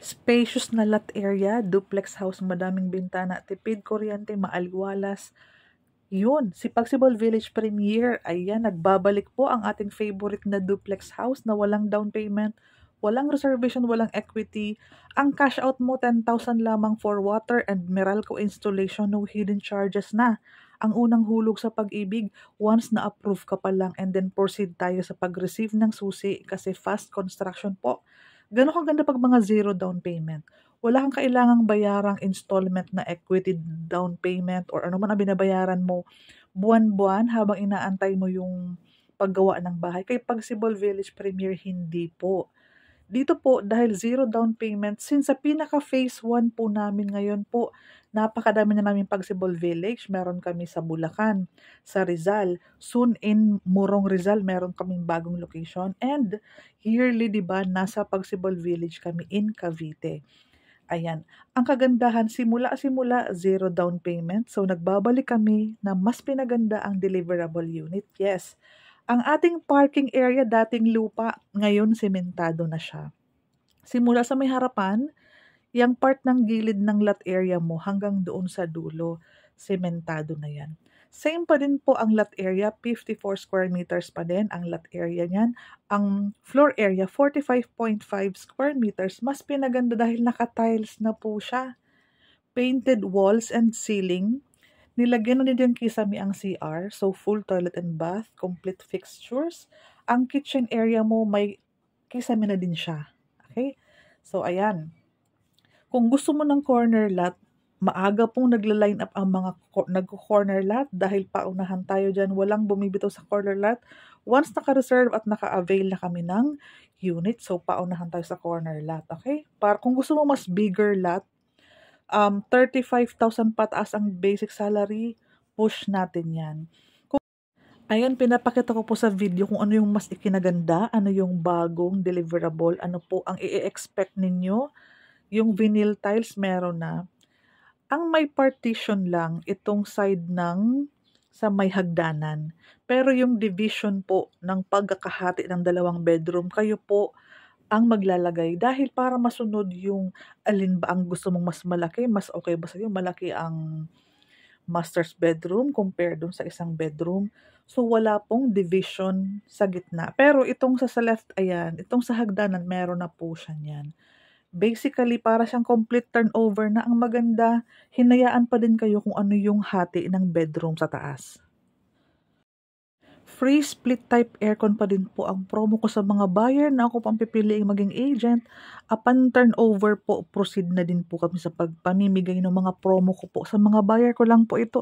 Spacious na lot area, duplex house, madaming bintana, tipid kuryente, maaliwalas. Yun, si Pagsibol Village Premier, ayan, nagbabalik po ang ating favorite na duplex house na walang down payment, walang reservation, walang equity. Ang cash out mo, 10,000 lamang for water and Meralco installation, no hidden charges na. Ang unang hulog sa pag-ibig, once na-approve ka pa lang and then proceed tayo sa pag-receive ng susi kasi fast construction po. Gano'n kaganda pag mga zero down payment. Wala kang kailangang bayarang installment na equity down payment or ano man ang binabayaran mo buwan-buwan habang inaantay mo yung paggawa ng bahay. Kay Pagsibol Village Premier, hindi po. Dito po, dahil zero down payment, since sa pinaka-phase 1 po namin ngayon po, napakadami na namin Pagsibol Village. Meron kami sa Bulacan, sa Rizal. Soon in Morong Rizal, meron kaming bagong location. And yearly, di ba, nasa Pagsibol Village kami in Cavite. Ayan. Ang kagandahan, simula-simula, zero down payment. So, nagbabalik kami na mas pinaganda ang deliverable unit. Yes. Ang ating parking area, dating lupa, ngayon sementado na siya. Simula sa may harapan, yung part ng gilid ng lot area mo hanggang doon sa dulo, sementado na yan. Same pa din po ang lot area, 54 square meters pa din ang lot area niyan. Ang floor area, 45.5 square meters. Mas pinaganda dahil naka-tiles na po siya. Painted walls and ceiling. Nilagyan na din kisame ang CR, so full toilet and bath, complete fixtures. Ang kitchen area mo may kisame na din siya. Okay? So, ayan. Kung gusto mo ng corner lot, maaga pong nagla-line up ang mga nag-corner lot dahil paunahan tayo dyan. Walang bumibitaw sa corner lot. Once naka-reserve at naka-avail na kami ng unit, so paunahan tayo sa corner lot. Okay? Para kung gusto mo mas bigger lot, 35,000 pataas ang basic salary, push natin yan. Ayan, pinapakita ko po sa video kung ano yung mas ikinaganda, ano yung bagong deliverable, ano po ang i-expect ninyo. Yung vinyl tiles meron na. Ang may partition lang, itong side ng sa may hagdanan. Pero yung division po ng pagkakahati ng 2 bedroom, kayo po ang maglalagay dahil para masunod yung alin ba ang gusto mong mas malaki, mas okay ba sa'yo, malaki ang master's bedroom compared dun sa isang bedroom. So, wala pong division sa gitna. Pero itong sa left, ayan, itong sa hagdanan, meron na po siya niyan. Basically, para siyang complete turnover na ang maganda, hinayaan pa din kayo kung ano yung hati ng bedroom sa taas. Free split type aircon pa din po ang promo ko sa mga buyer na ako pang pipiliing maging agent. Upon turnover po, proceed na din po kami sa pagpamimigay ng mga promo ko po. Sa mga buyer ko lang po ito